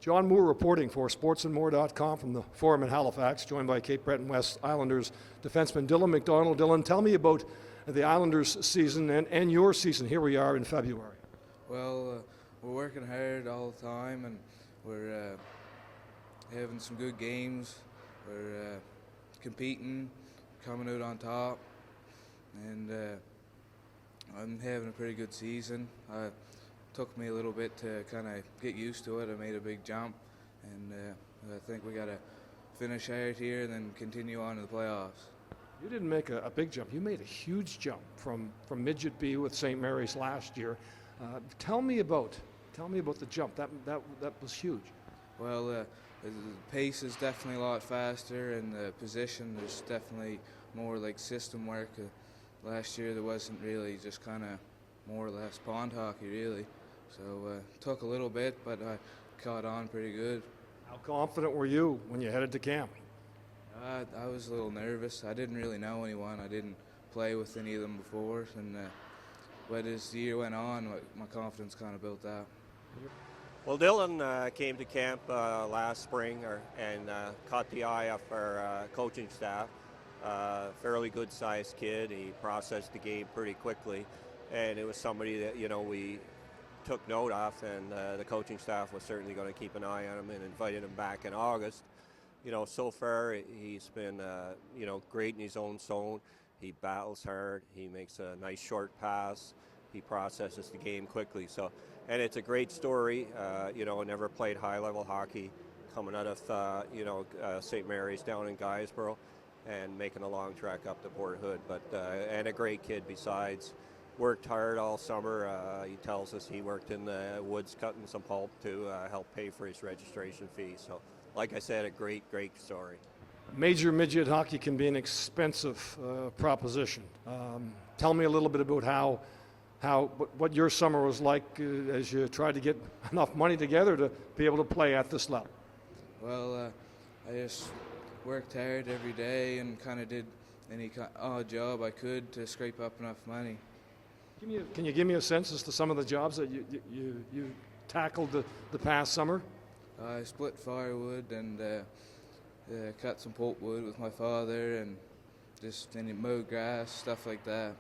John Moore reporting for sportsandmore.com from the Forum in Halifax, joined by Cape Breton West Islanders defenseman Dylan MacDonald. Dylan, tell me about the Islanders season and your season. Here we are in February. Well, we're working hard all the time, and we're having some good games. We're competing, coming out on top, and I'm having a pretty good season. Took me a little bit to kind of get used to it. I made a big jump, and I think we got to finish out here and then continue on to the playoffs. You didn't make a big jump. You made a huge jump from Midget B with St. Mary's last year. Tell me about the jump. That was huge. Well, the pace is definitely a lot faster, and the position there's definitely more like system work. Last year there wasn't really, just kind of more or less pond hockey really. So it took a little bit, but I caught on pretty good. How confident were you when you headed to camp? I was a little nervous. I didn't really know anyone. I didn't play with any of them before, and but as the year went on, my confidence kind of built up. Well, Dylan came to camp last spring and caught the eye of our coaching staff. Fairly good-sized kid. He processed the game pretty quickly, and it was somebody that we took note of, and the coaching staff was certainly going to keep an eye on him and invited him back in August. So far he's been great in his own zone. He battles hard. He makes a nice short pass. He processes the game quickly. And it's a great story. Never played high-level hockey, coming out of St. Mary's down in Guysborough, and making a long trek up to Port Hood. And a great kid besides. Worked hard all summer. He tells us he worked in the woods cutting some pulp to help pay for his registration fee. So, like I said, a great story. Major Midget hockey can be an expensive proposition. Tell me a little bit about what your summer was like as you tried to get enough money together to be able to play at this level. Well, I just worked hard every day and kind of did any odd job I could to scrape up enough money. Can you give me a sense as to some of the jobs that you tackled the past summer? I split firewood and cut some pulpwood with my father, and just mowed grass, stuff like that.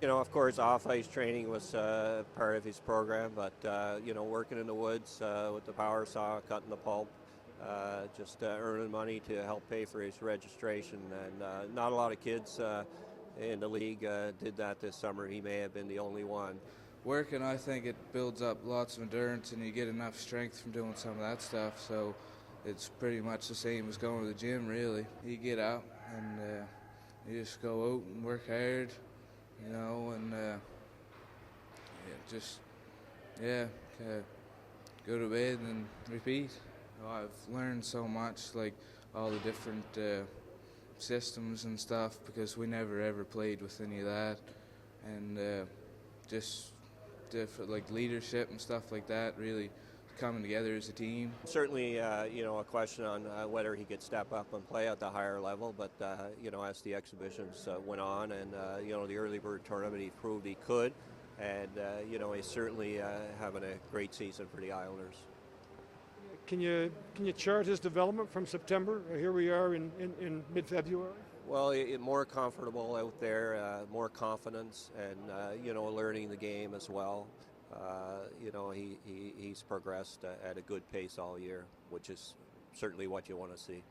Of course, off-ice training was part of his program, but working in the woods with the power saw, cutting the pulp, just earning money to help pay for his registration. And not a lot of kids in the league did that this summer. He may have been the only one. Working, I think it builds up lots of endurance, and you get enough strength from doing some of that stuff. So it's pretty much the same as going to the gym, really. You get out and you just go out and work hard, and go to bed and repeat. I've learned so much, like all the different systems and stuff, because we never ever played with any of that, and just different like leadership and stuff like that, really coming together as a team. Certainly a question on whether he could step up and play at the higher level, but as the exhibitions went on, and the early bird tournament, he proved he could, and he's certainly having a great season for the Islanders. Can you chart his development from September? Here we are in mid-February. Well, more comfortable out there, more confidence, and learning the game as well. He's progressed at a good pace all year, which is certainly what you want to see.